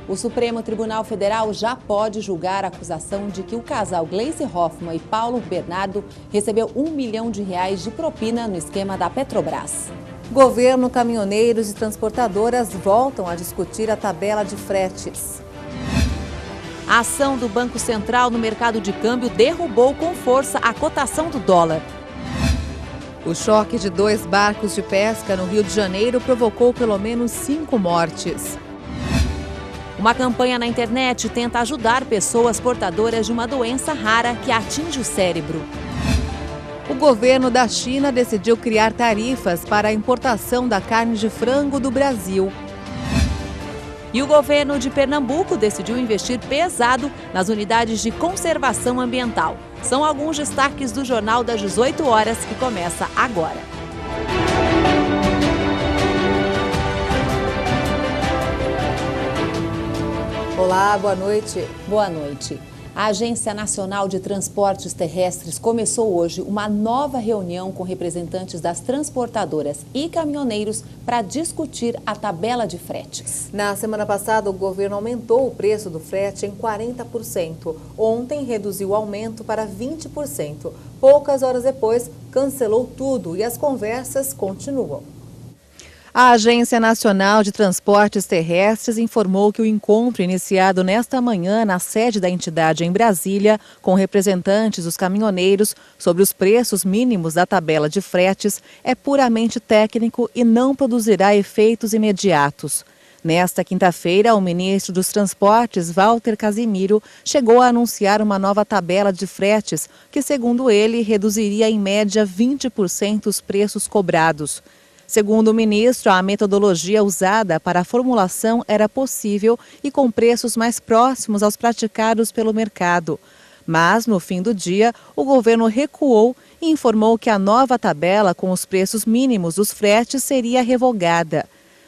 O Supremo Tribunal Federal já pode julgar a acusação de que o casal Gleisi Hoffmann e Paulo Bernardo recebeu R$ 1 milhão de propina no esquema da Petrobras. Governo, caminhoneiros e transportadoras voltam a discutir a tabela de fretes. A ação do Banco Central no mercado de câmbio derrubou com força a cotação do dólar. O choque de 2 barcos de pesca no Rio de Janeiro provocou pelo menos 5 mortes. Uma campanha na internet tenta ajudar pessoas portadoras de uma doença rara que atinge o cérebro. O governo da China decidiu criar tarifas para a importação da carne de frango do Brasil. E o governo de Pernambuco decidiu investir pesado nas unidades de conservação ambiental. São alguns destaques do Jornal das 18 horas que começa agora. Olá, boa noite. Boa noite. A Agência Nacional de Transportes Terrestres começou hoje uma nova reunião com representantes das transportadoras e caminhoneiros para discutir a tabela de fretes. Na semana passada, o governo aumentou o preço do frete em 40%. Ontem, reduziu o aumento para 20%. Poucas horas depois, cancelou tudo e as conversas continuam. A Agência Nacional de Transportes Terrestres informou que o encontro iniciado nesta manhã na sede da entidade em Brasília, com representantes dos caminhoneiros sobre os preços mínimos da tabela de fretes, é puramente técnico e não produzirá efeitos imediatos. Nesta quinta-feira, o ministro dos Transportes, Walter Casimiro, chegou a anunciar uma nova tabela de fretes que, segundo ele, reduziria em média 20% os preços cobrados. Segundo o ministro, a metodologia usada para a formulação era possível e com preços mais próximos aos praticados pelo mercado. Mas, no fim do dia, o governo recuou e informou que a nova tabela com os preços mínimos dos fretes seria revogada.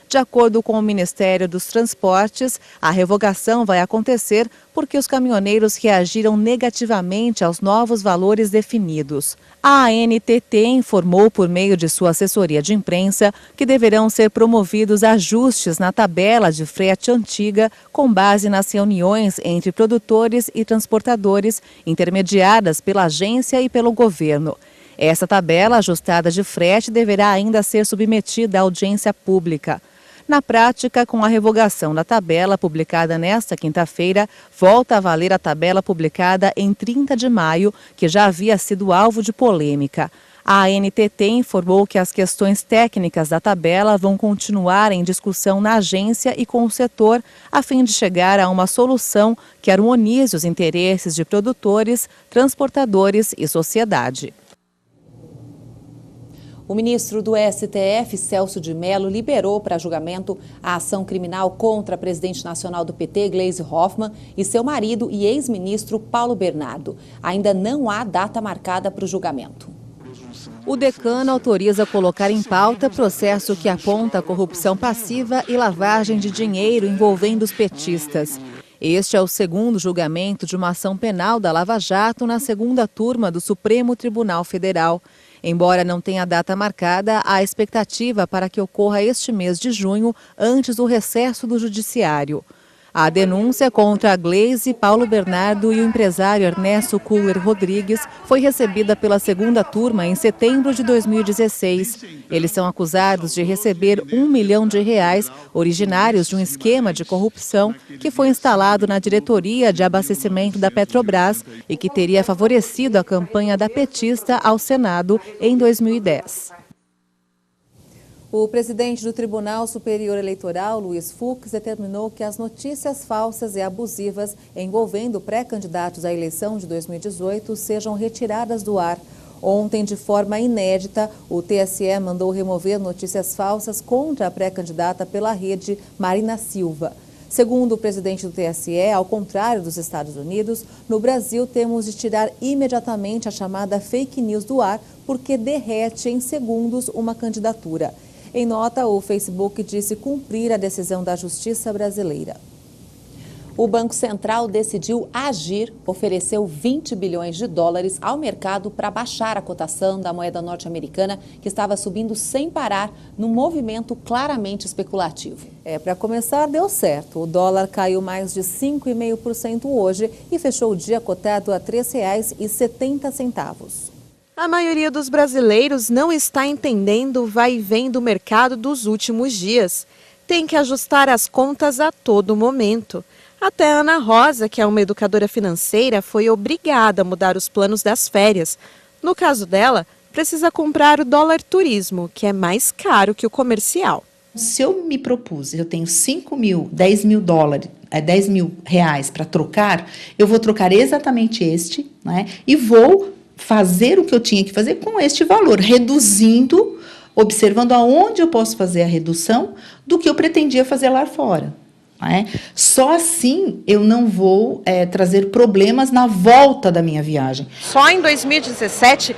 De acordo com o Ministério dos Transportes, a revogação vai acontecer porque os caminhoneiros reagiram negativamente aos novos valores definidos. A ANTT informou por meio de sua assessoria de imprensa que deverão ser promovidos ajustes na tabela de frete antiga com base nas reuniões entre produtores e transportadores intermediadas pela agência e pelo governo. Essa tabela ajustada de frete deverá ainda ser submetida à audiência pública. Na prática, com a revogação da tabela publicada nesta quinta-feira, volta a valer a tabela publicada em 30 de maio, que já havia sido alvo de polêmica. A ANTT informou que as questões técnicas da tabela vão continuar em discussão na agência e com o setor, a fim de chegar a uma solução que harmonize os interesses de produtores, transportadores e sociedade. O ministro do STF, Celso de Mello, liberou para julgamento a ação criminal contra a presidente nacional do PT, Gleisi Hoffmann, e seu marido e ex-ministro Paulo Bernardo. Ainda não há data marcada para o julgamento. O decano autoriza colocar em pauta processo que aponta corrupção passiva e lavagem de dinheiro envolvendo os petistas. Este é o segundo julgamento de uma ação penal da Lava Jato na segunda turma do Supremo Tribunal Federal. Embora não tenha data marcada, há expectativa para que ocorra este mês de junho, antes do recesso do Judiciário. A denúncia contra a Gleisi, Paulo Bernardo e o empresário Ernesto Kuller Rodrigues foi recebida pela segunda turma em setembro de 2016. Eles são acusados de receber R$ 1 milhão originários de um esquema de corrupção que foi instalado na diretoria de abastecimento da Petrobras e que teria favorecido a campanha da petista ao Senado em 2010. O presidente do Tribunal Superior Eleitoral, Luiz Fux, determinou que as notícias falsas e abusivas envolvendo pré-candidatos à eleição de 2018 sejam retiradas do ar. Ontem, de forma inédita, o TSE mandou remover notícias falsas contra a pré-candidata pela rede, Marina Silva. Segundo o presidente do TSE, ao contrário dos Estados Unidos, no Brasil temos de tirar imediatamente a chamada fake news do ar, porque derrete em segundos uma candidatura. Em nota, o Facebook disse cumprir a decisão da Justiça brasileira. O Banco Central decidiu agir, ofereceu 20 bilhões de dólares ao mercado para baixar a cotação da moeda norte-americana, que estava subindo sem parar, num movimento claramente especulativo. Para começar, deu certo. O dólar caiu mais de 5,5% hoje e fechou o dia cotado a R$ 3,70. A maioria dos brasileiros não está entendendo o vai e vem do mercado dos últimos dias. Tem que ajustar as contas a todo momento. Até a Ana Rosa, que é uma educadora financeira, foi obrigada a mudar os planos das férias. No caso dela, precisa comprar o dólar turismo, que é mais caro que o comercial. Se eu me propus, eu tenho 5 mil, 10 mil dólares, 10 mil reais para trocar, eu vou trocar exatamente este, né? E vou fazer o que eu tinha que fazer com este valor, reduzindo, observando aonde eu posso fazer a redução do que eu pretendia fazer lá fora. Só assim eu não vou trazer problemas na volta da minha viagem. Só em 2017,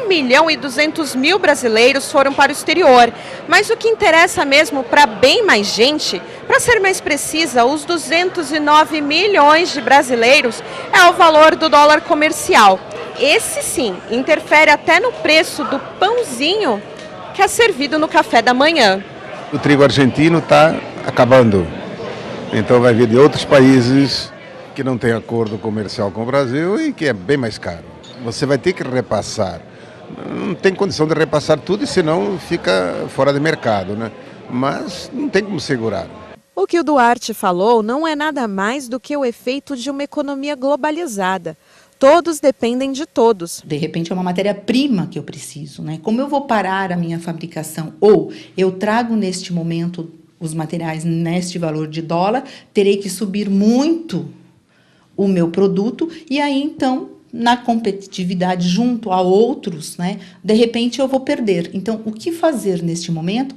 1.200.000 brasileiros foram para o exterior. Mas o que interessa mesmo para bem mais gente, para ser mais precisa, os 209 milhões de brasileiros, é o valor do dólar comercial. Esse sim, interfere até no preço do pãozinho que é servido no café da manhã. O trigo argentino está acabando. Então vai vir de outros países que não têm acordo comercial com o Brasil e que é bem mais caro. Você vai ter que repassar. Não tem condição de repassar tudo, senão fica fora de mercado, né? Mas não tem como segurar. O que o Duarte falou não é nada mais do que o efeito de uma economia globalizada. Todos dependem de todos. De repente é uma matéria-prima que eu preciso, né? Como eu vou parar a minha fabricação? Ou eu trago neste momento os materiais neste valor de dólar, terei que subir muito o meu produto e aí então, na competitividade junto a outros, né, de repente eu vou perder. Então, o que fazer neste momento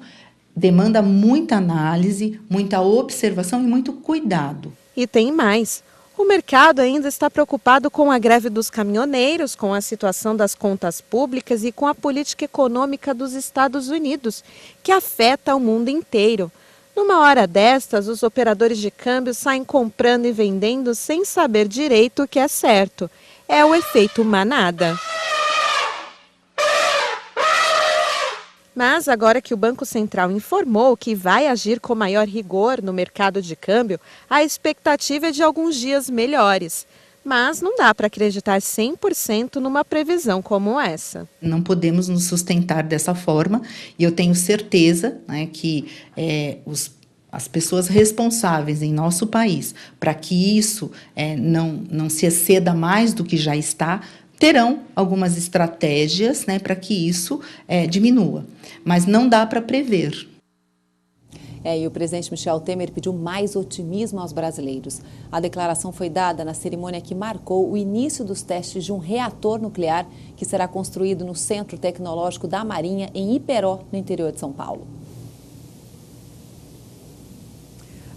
demanda muita análise, muita observação e muito cuidado. E tem mais. O mercado ainda está preocupado com a greve dos caminhoneiros, com a situação das contas públicas e com a política econômica dos Estados Unidos, que afeta o mundo inteiro. Numa hora destas, os operadores de câmbio saem comprando e vendendo sem saber direito o que é certo. É o efeito manada. Mas agora que o Banco Central informou que vai agir com maior rigor no mercado de câmbio, a expectativa é de alguns dias melhores. Mas não dá para acreditar 100% numa previsão como essa. Não podemos nos sustentar dessa forma e eu tenho certeza, né, que as pessoas responsáveis em nosso país para que isso não se exceda mais do que já está, terão algumas estratégias, né, para que isso diminua. Mas não dá para prever. E o presidente Michel Temer pediu mais otimismo aos brasileiros. A declaração foi dada na cerimônia que marcou o início dos testes de um reator nuclear que será construído no Centro Tecnológico da Marinha, em Iperó, no interior de São Paulo.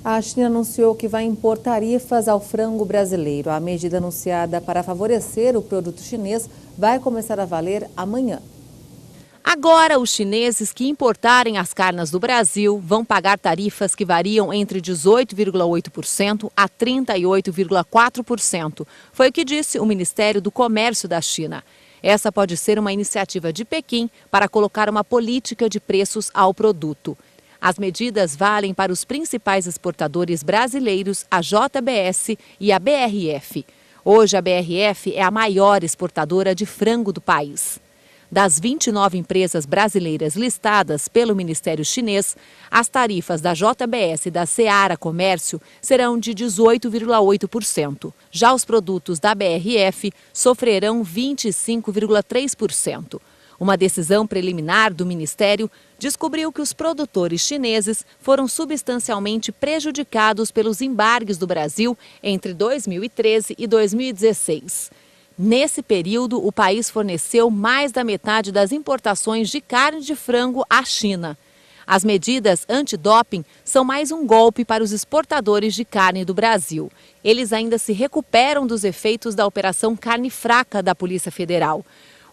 A China anunciou que vai impor tarifas ao frango brasileiro. A medida anunciada para favorecer o produto chinês vai começar a valer amanhã. Agora, os chineses que importarem as carnes do Brasil vão pagar tarifas que variam entre 18,8% a 38,4%. Foi o que disse o Ministério do Comércio da China. Essa pode ser uma iniciativa de Pequim para colocar uma política de preços ao produto. As medidas valem para os principais exportadores brasileiros, a JBS e a BRF. Hoje, a BRF é a maior exportadora de frango do país. Das 29 empresas brasileiras listadas pelo Ministério Chinês, as tarifas da JBS e da Seara Comércio serão de 18,8%. Já os produtos da BRF sofrerão 25,3%. Uma decisão preliminar do Ministério descobriu que os produtores chineses foram substancialmente prejudicados pelos embargos do Brasil entre 2013 e 2016. Nesse período, o país forneceu mais da metade das importações de carne de frango à China. As medidas antidoping são mais um golpe para os exportadores de carne do Brasil. Eles ainda se recuperam dos efeitos da Operação Carne Fraca da Polícia Federal.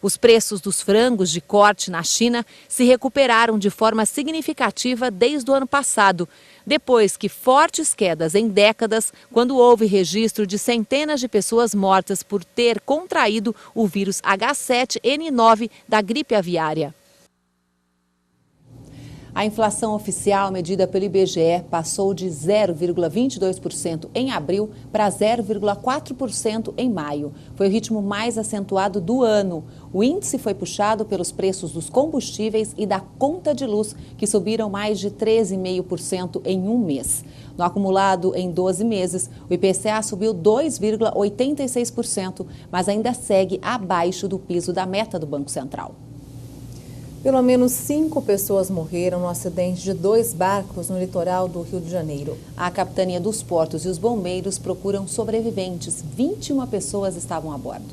Os preços dos frangos de corte na China se recuperaram de forma significativa desde o ano passado, depois que fortes quedas em décadas, quando houve registro de centenas de pessoas mortas por ter contraído o vírus H7N9 da gripe aviária. A inflação oficial medida pelo IBGE passou de 0,22% em abril para 0,4% em maio. Foi o ritmo mais acentuado do ano. O índice foi puxado pelos preços dos combustíveis e da conta de luz, que subiram mais de 13,5% em um mês. No acumulado em 12 meses, o IPCA subiu 2,86%, mas ainda segue abaixo do piso da meta do Banco Central. Pelo menos 5 pessoas morreram no acidente de 2 barcos no litoral do Rio de Janeiro. A Capitania dos Portos e os bombeiros procuram sobreviventes. 21 pessoas estavam a bordo.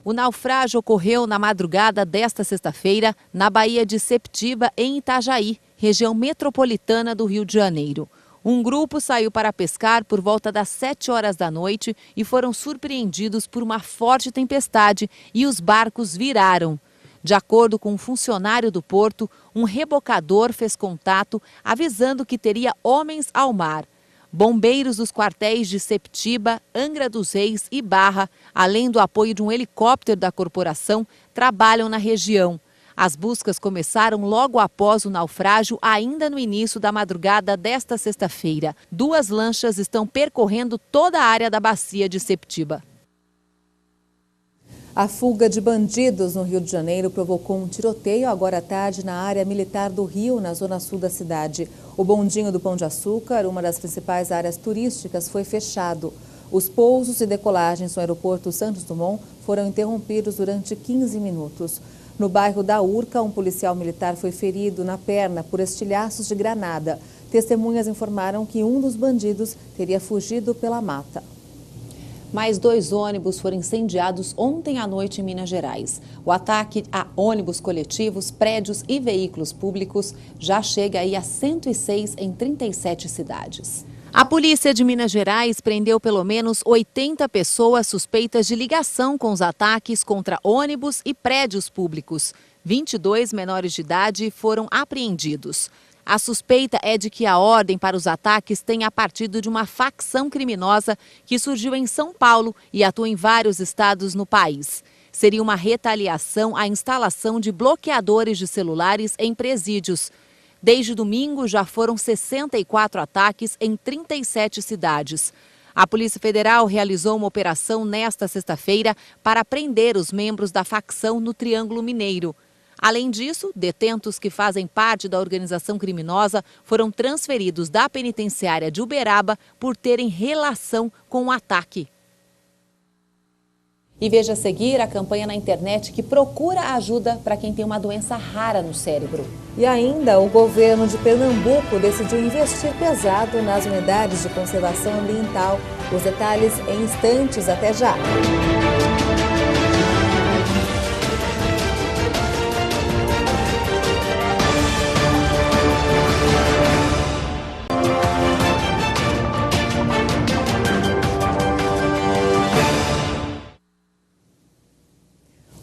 O naufrágio ocorreu na madrugada desta sexta-feira, na Baía de Septiba, em Itajaí, região metropolitana do Rio de Janeiro. Um grupo saiu para pescar por volta das 7 horas da noite e foram surpreendidos por uma forte tempestade e os barcos viraram. De acordo com um funcionário do porto, um rebocador fez contato avisando que teria homens ao mar. Bombeiros dos quartéis de Septiba, Angra dos Reis e Barra, além do apoio de um helicóptero da corporação, trabalham na região. As buscas começaram logo após o naufrágio, ainda no início da madrugada desta sexta-feira. 2 lanchas estão percorrendo toda a área da bacia de Septiba. A fuga de bandidos no Rio de Janeiro provocou um tiroteio agora à tarde na área militar do Rio, na zona sul da cidade. O bondinho do Pão de Açúcar, uma das principais áreas turísticas, foi fechado. Os pousos e decolagens no aeroporto Santos Dumont foram interrompidos durante 15 minutos. No bairro da Urca, um policial militar foi ferido na perna por estilhaços de granada. Testemunhas informaram que um dos bandidos teria fugido pela mata. Mais 2 ônibus foram incendiados ontem à noite em Minas Gerais. O ataque a ônibus coletivos, prédios e veículos públicos já chega aí a 106 em 37 cidades. A polícia de Minas Gerais prendeu pelo menos 80 pessoas suspeitas de ligação com os ataques contra ônibus e prédios públicos. 22 menores de idade foram apreendidos. A suspeita é de que a ordem para os ataques tenha partido de uma facção criminosa que surgiu em São Paulo e atua em vários estados no país. Seria uma retaliação à instalação de bloqueadores de celulares em presídios. Desde domingo, já foram 64 ataques em 37 cidades. A Polícia Federal realizou uma operação nesta sexta-feira para prender os membros da facção no Triângulo Mineiro. Além disso, detentos que fazem parte da organização criminosa foram transferidos da penitenciária de Uberaba por terem relação com o ataque. E veja a seguir a campanha na internet que procura ajuda para quem tem uma doença rara no cérebro. E ainda, o governo de Pernambuco decidiu investir pesado nas unidades de conservação ambiental. Os detalhes em instantes, até já.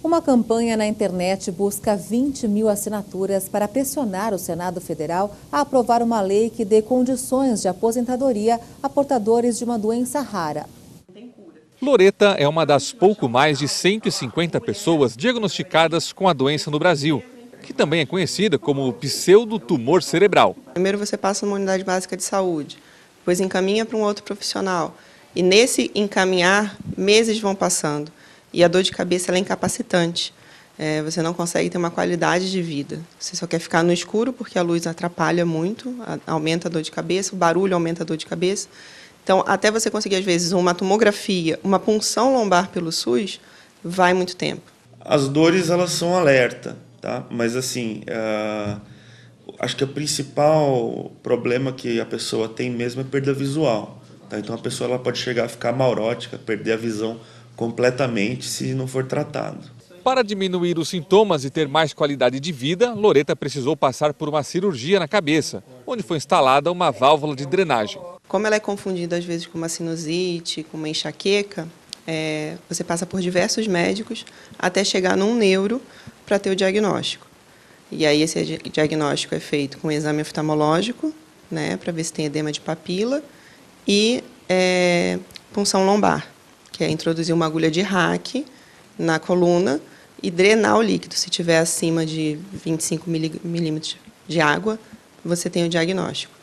Uma campanha na internet busca 20 mil assinaturas para pressionar o Senado Federal a aprovar uma lei que dê condições de aposentadoria a portadores de uma doença rara. Loreta é uma das pouco mais de 150 pessoas diagnosticadas com a doença no Brasil, que também é conhecida como pseudotumor cerebral. Primeiro você passa numa unidade básica de saúde, depois encaminha para um outro profissional. E nesse encaminhar, meses vão passando. E a dor de cabeça ela é incapacitante. Você não consegue ter uma qualidade de vida. Você só quer ficar no escuro porque a luz atrapalha muito, aumenta a dor de cabeça, o barulho aumenta a dor de cabeça. Então, até você conseguir, às vezes, uma tomografia, uma punção lombar pelo SUS, vai muito tempo. As dores, elas são alerta, tá? Mas, assim, acho que o principal problema que a pessoa tem mesmo é perda visual. Tá? Então, a pessoa ela pode chegar a ficar maurótica, perder a visão completamente se não for tratado. Para diminuir os sintomas e ter mais qualidade de vida, Loreta precisou passar por uma cirurgia na cabeça, onde foi instalada uma válvula de drenagem. Como ela é confundida às vezes com uma sinusite, com uma enxaqueca, você passa por diversos médicos até chegar num neuro para ter o diagnóstico. E aí esse diagnóstico é feito com um exame oftalmológico, né, para ver se tem edema de papila, e punção lombar, que é introduzir uma agulha de raque na coluna e drenar o líquido. Se tiver acima de 25 milímetros de água, você tem o diagnóstico.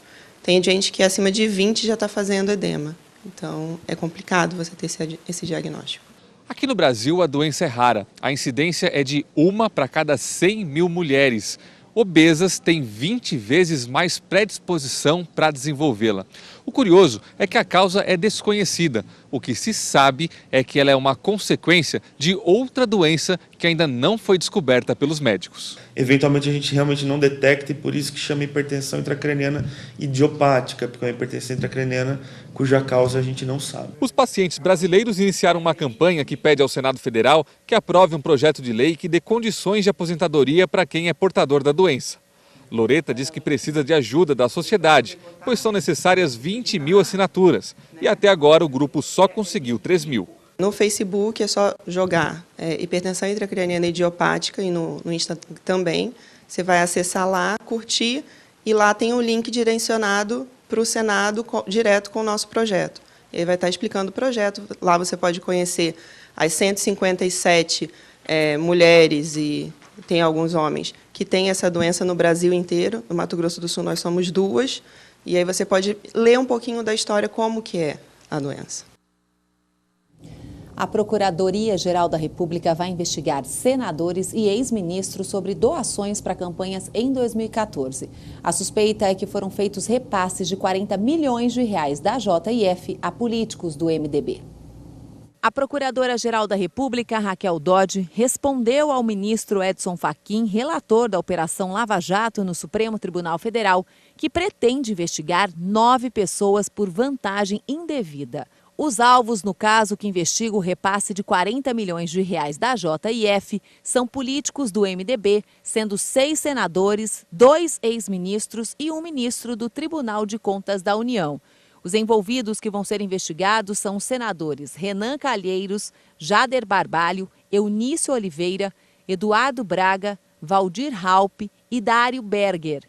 Tem gente que acima de 20 já está fazendo edema. Então, é complicado você ter esse diagnóstico. Aqui no Brasil, a doença é rara. A incidência é de 1 para cada 100 mil mulheres. Obesas têm 20 vezes mais predisposição para desenvolvê-la. O curioso é que a causa é desconhecida. O que se sabe é que ela é uma consequência de outra doença que ainda não foi descoberta pelos médicos. Eventualmente a gente realmente não detecta e por isso que chama hipertensão intracraniana idiopática, porque é uma hipertensão intracraniana cuja causa a gente não sabe. Os pacientes brasileiros iniciaram uma campanha que pede ao Senado Federal que aprove um projeto de lei que dê condições de aposentadoria para quem é portador da doença. Loreta diz que precisa de ajuda da sociedade, pois são necessárias 20 mil assinaturas. E até agora o grupo só conseguiu 3 mil. No Facebook é só jogar hipertensão intracraniana idiopática e no Insta também. Você vai acessar lá, curtir, e lá tem um link direcionado para o Senado direto com o nosso projeto. Ele vai estar explicando o projeto. Lá você pode conhecer as 157 mulheres e tem alguns homens que têm essa doença no Brasil inteiro. No Mato Grosso do Sul nós somos 2. E aí você pode ler um pouquinho da história, como que é a doença. A Procuradoria-Geral da República vai investigar senadores e ex-ministros sobre doações para campanhas em 2014. A suspeita é que foram feitos repasses de 40 milhões de reais da JF a políticos do MDB. A Procuradora-Geral da República, Raquel Dodge, respondeu ao ministro Edson Fachin, relator da Operação Lava Jato no Supremo Tribunal Federal, que pretende investigar 9 pessoas por vantagem indevida. Os alvos no caso que investiga o repasse de 40 milhões de reais da JF são políticos do MDB, sendo 6 senadores, 2 ex-ministros e um ministro do Tribunal de Contas da União. Os envolvidos que vão ser investigados são os senadores Renan Calheiros, Jader Barbalho, Eunício Oliveira, Eduardo Braga, Valdir Raupp e Dário Berger.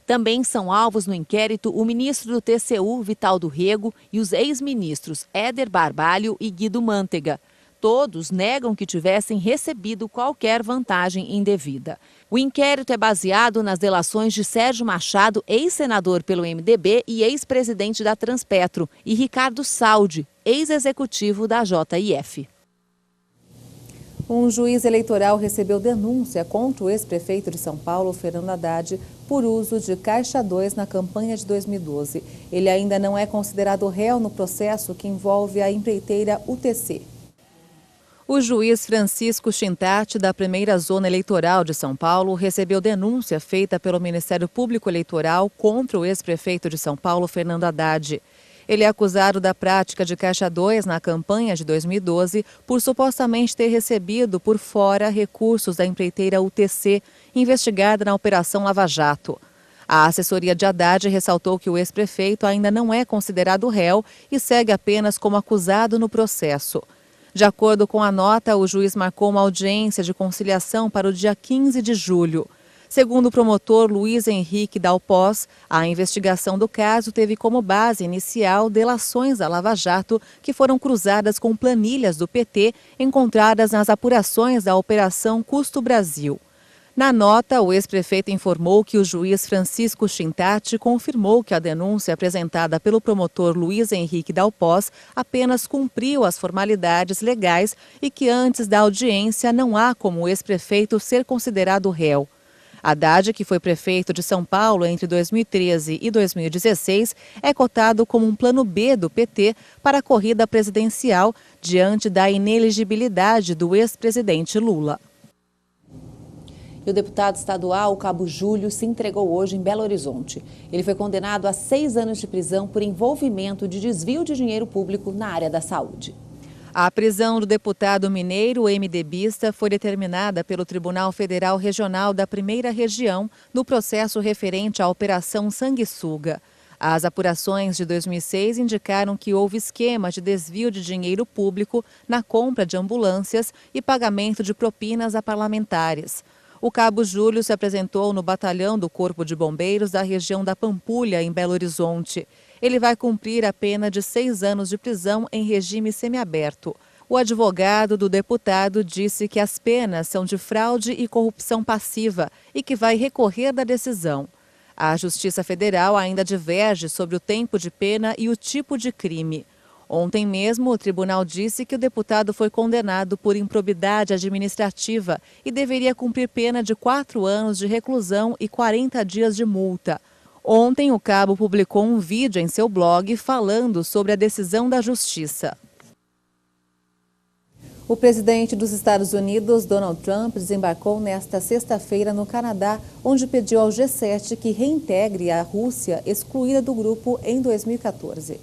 Também são alvos no inquérito o ministro do TCU, Vital do Rego, e os ex-ministros Éder Barbalho e Guido Mantega. Todos negam que tivessem recebido qualquer vantagem indevida. O inquérito é baseado nas delações de Sérgio Machado, ex-senador pelo MDB e ex-presidente da Transpetro, e Ricardo Saldi, ex-executivo da JF. Um juiz eleitoral recebeu denúncia contra o ex-prefeito de São Paulo, Fernando Haddad, por uso de Caixa 2 na campanha de 2012. Ele ainda não é considerado réu no processo que envolve a empreiteira UTC. O juiz Francisco Chintati, da primeira zona eleitoral de São Paulo, recebeu denúncia feita pelo Ministério Público Eleitoral contra o ex-prefeito de São Paulo, Fernando Haddad. Ele é acusado da prática de Caixa 2 na campanha de 2012 por supostamente ter recebido por fora recursos da empreiteira UTC, investigada na Operação Lava Jato. A assessoria de Haddad ressaltou que o ex-prefeito ainda não é considerado réu e segue apenas como acusado no processo. De acordo com a nota, o juiz marcou uma audiência de conciliação para o dia 15 de julho. Segundo o promotor Luiz Henrique Dalpós, a investigação do caso teve como base inicial delações à Lava Jato que foram cruzadas com planilhas do PT encontradas nas apurações da Operação Custo Brasil. Na nota, o ex-prefeito informou que o juiz Francisco Chintati confirmou que a denúncia apresentada pelo promotor Luiz Henrique Dalpós apenas cumpriu as formalidades legais e que antes da audiência não há como o ex-prefeito ser considerado réu. Haddad, que foi prefeito de São Paulo entre 2013 e 2016, é cotado como um plano B do PT para a corrida presidencial diante da inelegibilidade do ex-presidente Lula. E o deputado estadual Cabo Júlio se entregou hoje em Belo Horizonte. Ele foi condenado a 6 anos de prisão por envolvimento de desvio de dinheiro público na área da saúde. A prisão do deputado mineiro MDBista foi determinada pelo Tribunal Federal Regional da Primeira Região no processo referente à Operação Sanguessuga. As apurações de 2006 indicaram que houve esquema de desvio de dinheiro público na compra de ambulâncias e pagamento de propinas a parlamentares. O cabo Júlio se apresentou no batalhão do Corpo de Bombeiros da região da Pampulha, em Belo Horizonte. Ele vai cumprir a pena de 6 anos de prisão em regime semiaberto. O advogado do deputado disse que as penas são de fraude e corrupção passiva e que vai recorrer da decisão. A Justiça Federal ainda diverge sobre o tempo de pena e o tipo de crime. Ontem mesmo, o tribunal disse que o deputado foi condenado por improbidade administrativa e deveria cumprir pena de 4 anos de reclusão e 40 dias de multa. Ontem, o cabo publicou um vídeo em seu blog falando sobre a decisão da Justiça. O presidente dos Estados Unidos, Donald Trump, desembarcou nesta sexta-feira no Canadá, onde pediu ao G7 que reintegre a Rússia, excluída do grupo em 2014.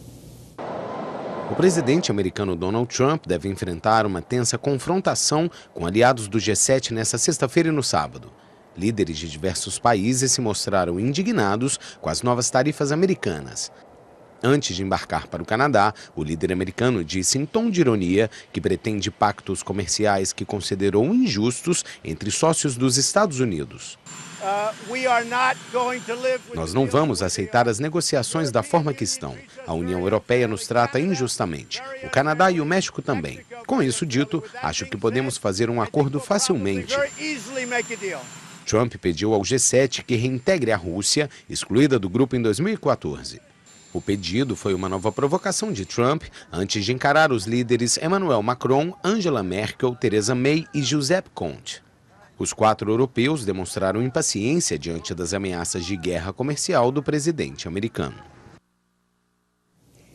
O presidente americano Donald Trump deve enfrentar uma tensa confrontação com aliados do G7 nesta sexta-feira e no sábado. Líderes de diversos países se mostraram indignados com as novas tarifas americanas. Antes de embarcar para o Canadá, o líder americano disse em tom de ironia que pretende pactos comerciais que considerou injustos entre sócios dos Estados Unidos. Nós não vamos aceitar as negociações da forma que estão. A União Europeia nos trata injustamente. O Canadá e o México também. Com isso dito, acho que podemos fazer um acordo facilmente. Trump pediu ao G7 que reintegre a Rússia, excluída do grupo em 2014. O pedido foi uma nova provocação de Trump antes de encarar os líderes Emmanuel Macron, Angela Merkel, Theresa May e Giuseppe Conte. Os 4 europeus demonstraram impaciência diante das ameaças de guerra comercial do presidente americano.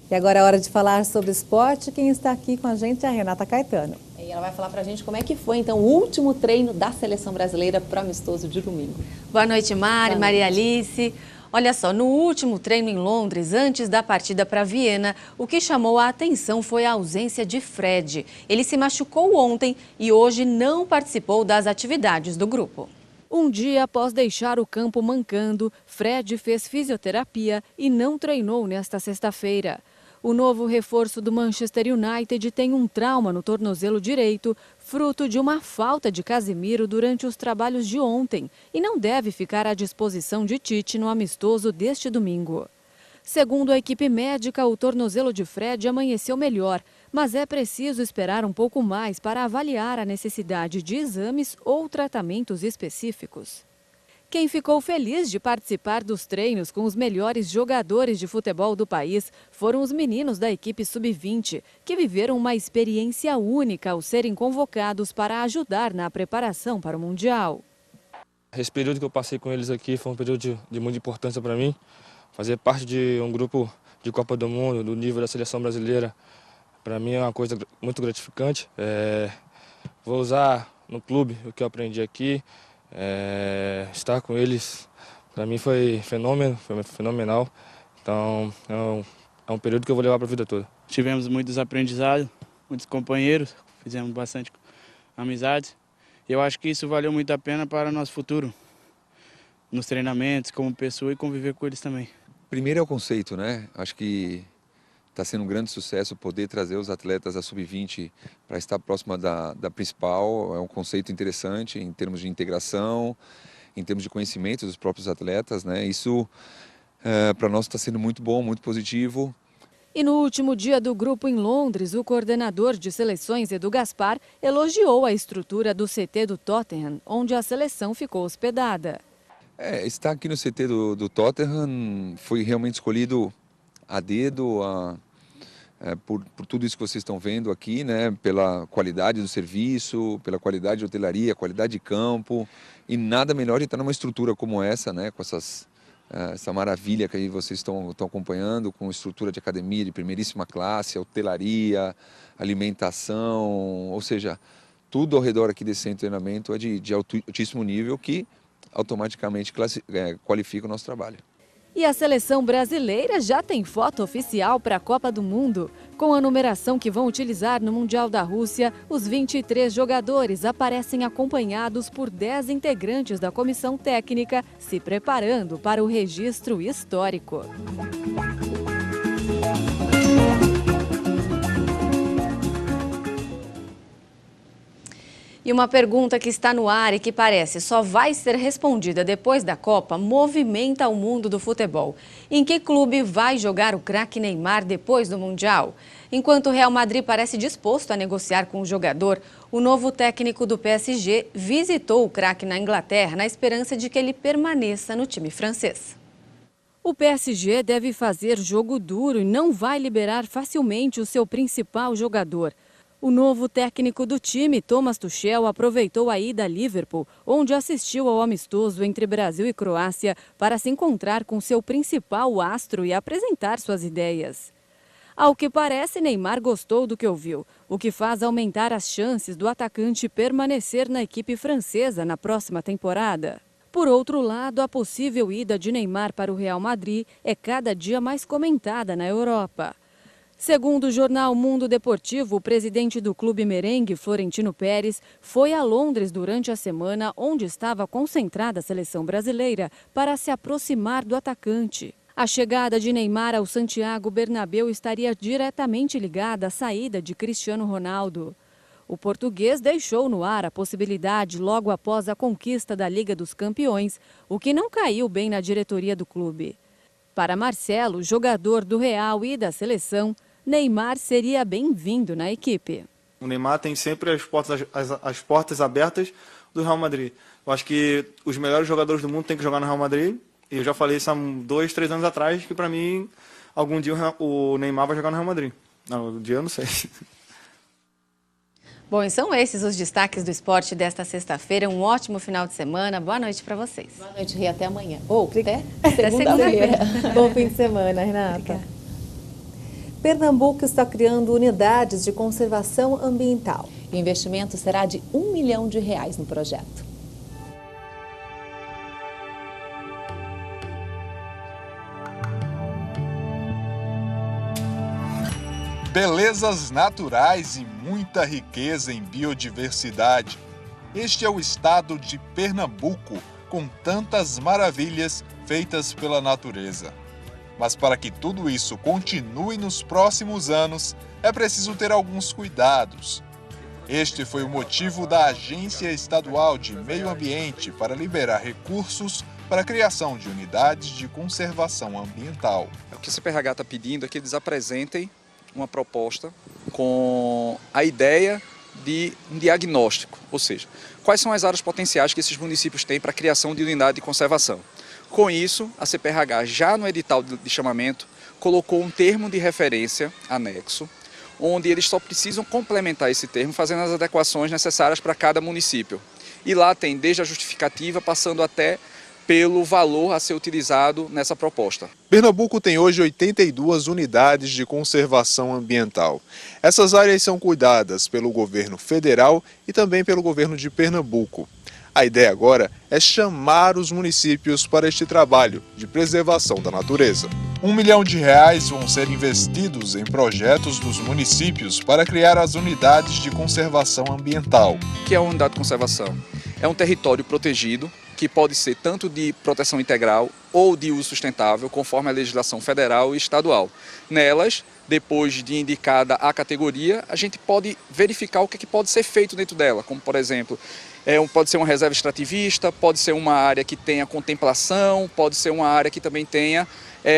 E agora é hora de falar sobre esporte. Quem está aqui com a gente é a Renata Caetano. E ela vai falar pra gente como é que foi, então, o último treino da Seleção Brasileira para o amistoso de domingo. Boa noite, Mari, Maria Alice. Olha só, no último treino em Londres, antes da partida para Viena, o que chamou a atenção foi a ausência de Fred. Ele se machucou ontem e hoje não participou das atividades do grupo. Um dia após deixar o campo mancando, Fred fez fisioterapia e não treinou nesta sexta-feira. O novo reforço do Manchester United tem um trauma no tornozelo direito, fruto de uma falta de Casemiro durante os trabalhos de ontem, e não deve ficar à disposição de Tite no amistoso deste domingo. Segundo a equipe médica, o tornozelo de Fred amanheceu melhor, mas é preciso esperar um pouco mais para avaliar a necessidade de exames ou tratamentos específicos. Quem ficou feliz de participar dos treinos com os melhores jogadores de futebol do país foram os meninos da equipe sub-20, que viveram uma experiência única ao serem convocados para ajudar na preparação para o Mundial. Esse período que eu passei com eles aqui foi um período de muita importância para mim. Fazer parte de um grupo de Copa do Mundo, do nível da seleção brasileira, para mim é uma coisa muito gratificante. Vou usar no clube o que eu aprendi aqui. Estar com eles, para mim foi fenomenal. Então, é um período que eu vou levar para a vida toda. Tivemos muitos aprendizados, muitos companheiros, fizemos bastante amizades. E eu acho que isso valeu muito a pena para o nosso futuro, nos treinamentos, como pessoa e conviver com eles também. Primeiro é o conceito, né? Acho que está sendo um grande sucesso poder trazer os atletas da Sub-20 para estar próxima da principal. É um conceito interessante em termos de integração, em termos de conhecimento dos próprios atletas, né? Isso para nós está sendo muito bom, muito positivo. E no último dia do grupo em Londres, o coordenador de seleções, Edu Gaspar, elogiou a estrutura do CT do Tottenham, onde a seleção ficou hospedada. Estar aqui no CT do Tottenham foi realmente escolhido a dedo, por tudo isso que vocês estão vendo aqui, né? Pela qualidade do serviço, pela qualidade de hotelaria, qualidade de campo, e nada melhor de estar numa estrutura como essa, né? Com essa maravilha que aí vocês estão acompanhando, com estrutura de academia de primeiríssima classe, hotelaria, alimentação, ou seja, tudo ao redor aqui desse centro de treinamento é de altíssimo nível que automaticamente qualifica o nosso trabalho. E a seleção brasileira já tem foto oficial para a Copa do Mundo. Com a numeração que vão utilizar no Mundial da Rússia, os 23 jogadores aparecem acompanhados por 10 integrantes da comissão técnica, se preparando para o registro histórico. E uma pergunta que está no ar e que parece só vai ser respondida depois da Copa movimenta o mundo do futebol. Em que clube vai jogar o craque Neymar depois do Mundial? Enquanto o Real Madrid parece disposto a negociar com o jogador, o novo técnico do PSG visitou o craque na Inglaterra na esperança de que ele permaneça no time francês. O PSG deve fazer jogo duro e não vai liberar facilmente o seu principal jogador. O novo técnico do time, Thomas Tuchel, aproveitou a ida a Liverpool, onde assistiu ao amistoso entre Brasil e Croácia, para se encontrar com seu principal astro e apresentar suas ideias. Ao que parece, Neymar gostou do que ouviu, o que faz aumentar as chances do atacante permanecer na equipe francesa na próxima temporada. Por outro lado, a possível ida de Neymar para o Real Madrid é cada dia mais comentada na Europa. Segundo o jornal Mundo Deportivo, o presidente do clube merengue, Florentino Pérez, foi a Londres durante a semana onde estava concentrada a seleção brasileira para se aproximar do atacante. A chegada de Neymar ao Santiago Bernabéu estaria diretamente ligada à saída de Cristiano Ronaldo. O português deixou no ar a possibilidade logo após a conquista da Liga dos Campeões, o que não caiu bem na diretoria do clube. Para Marcelo, jogador do Real e da seleção, Neymar seria bem-vindo na equipe. O Neymar tem sempre as portas abertas do Real Madrid. Eu acho que os melhores jogadores do mundo têm que jogar no Real Madrid. E eu já falei isso há 2, 3 anos atrás, que para mim, algum dia o Neymar vai jogar no Real Madrid. Não, um dia eu não sei. Bom, e são esses os destaques do esporte desta sexta-feira. Um ótimo final de semana. Boa noite para vocês. Boa noite, Ria. Até amanhã. Ou até segunda-feira. Bom fim de semana, Renata. Obrigada. Pernambuco está criando unidades de conservação ambiental. O investimento será de R$1 milhão no projeto. Belezas naturais e muita riqueza em biodiversidade. Este é o estado de Pernambuco, com tantas maravilhas feitas pela natureza. Mas para que tudo isso continue nos próximos anos, é preciso ter alguns cuidados. Este foi o motivo da Agência Estadual de Meio Ambiente para liberar recursos para a criação de unidades de conservação ambiental. O que o CPRH está pedindo é que eles apresentem uma proposta com a ideia de um diagnóstico, ou seja, quais são as áreas potenciais que esses municípios têm para a criação de unidade de conservação. Com isso, a CPRH, já no edital de chamamento, colocou um termo de referência anexo, onde eles só precisam complementar esse termo fazendo as adequações necessárias para cada município. E lá tem desde a justificativa, passando até pelo valor a ser utilizado nessa proposta. Pernambuco tem hoje 82 unidades de conservação ambiental. Essas áreas são cuidadas pelo governo federal e também pelo governo de Pernambuco. A ideia agora é chamar os municípios para este trabalho de preservação da natureza. R$1 milhão vão ser investidos em projetos dos municípios para criar as unidades de conservação ambiental. O que é a unidade de conservação? É um território protegido, que pode ser tanto de proteção integral ou de uso sustentável, conforme a legislação federal e estadual. Nelas, depois de indicada a categoria, a gente pode verificar o que pode ser feito dentro dela, como por exemplo, pode ser uma reserva extrativista, pode ser uma área que tenha contemplação, pode ser uma área que também tenha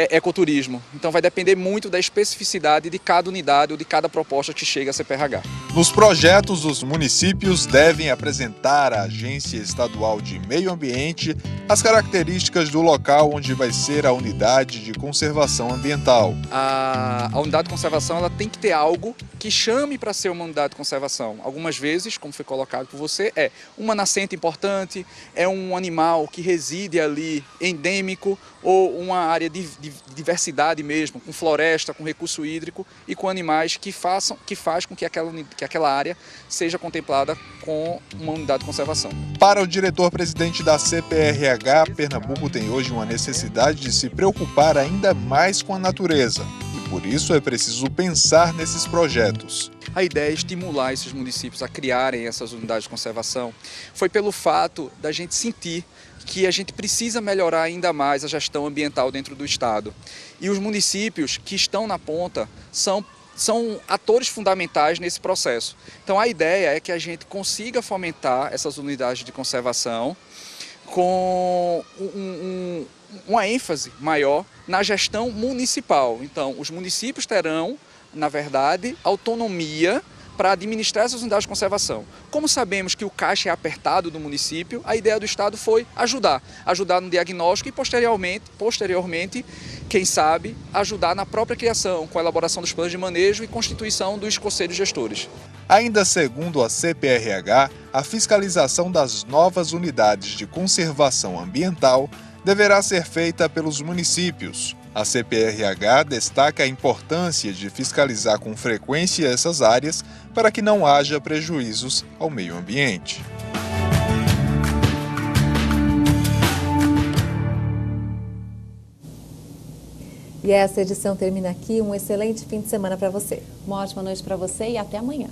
ecoturismo. Então vai depender muito da especificidade de cada unidade ou de cada proposta que chega a CPRH. Nos projetos, os municípios devem apresentar à Agência Estadual de Meio Ambiente as características do local onde vai ser a unidade de conservação ambiental. A unidade de conservação ela tem que ter algo que chame para ser uma unidade de conservação. Algumas vezes, como foi colocado por você, é uma nascente importante, é um animal que reside ali endêmico ou uma área de diversidade mesmo, com floresta, com recurso hídrico e com animais que faz com que aquela área seja contemplada com uma unidade de conservação. Para o diretor-presidente da CPRH, Pernambuco tem hoje uma necessidade de se preocupar ainda mais com a natureza. E Por isso é preciso pensar nesses projetos. A ideia é estimular esses municípios a criarem essas unidades de conservação. Foi pelo fato da gente sentir que a gente precisa melhorar ainda mais a gestão ambiental dentro do estado. E os municípios que estão na ponta são atores fundamentais nesse processo. Então a ideia é que a gente consiga fomentar essas unidades de conservação com uma ênfase maior na gestão municipal. Então os municípios terão, na verdade, autonomia para administrar essas unidades de conservação. Como sabemos que o caixa é apertado do município, a ideia do Estado foi ajudar no diagnóstico e posteriormente, quem sabe, ajudar na própria criação, com a elaboração dos planos de manejo e constituição dos conselhos gestores. Ainda segundo a CPRH, a fiscalização das novas unidades de conservação ambiental deverá ser feita pelos municípios. A CPRH destaca a importância de fiscalizar com frequência essas áreas para que não haja prejuízos ao meio ambiente. E essa edição termina aqui. Um excelente fim de semana para você. Uma ótima noite para você e até amanhã.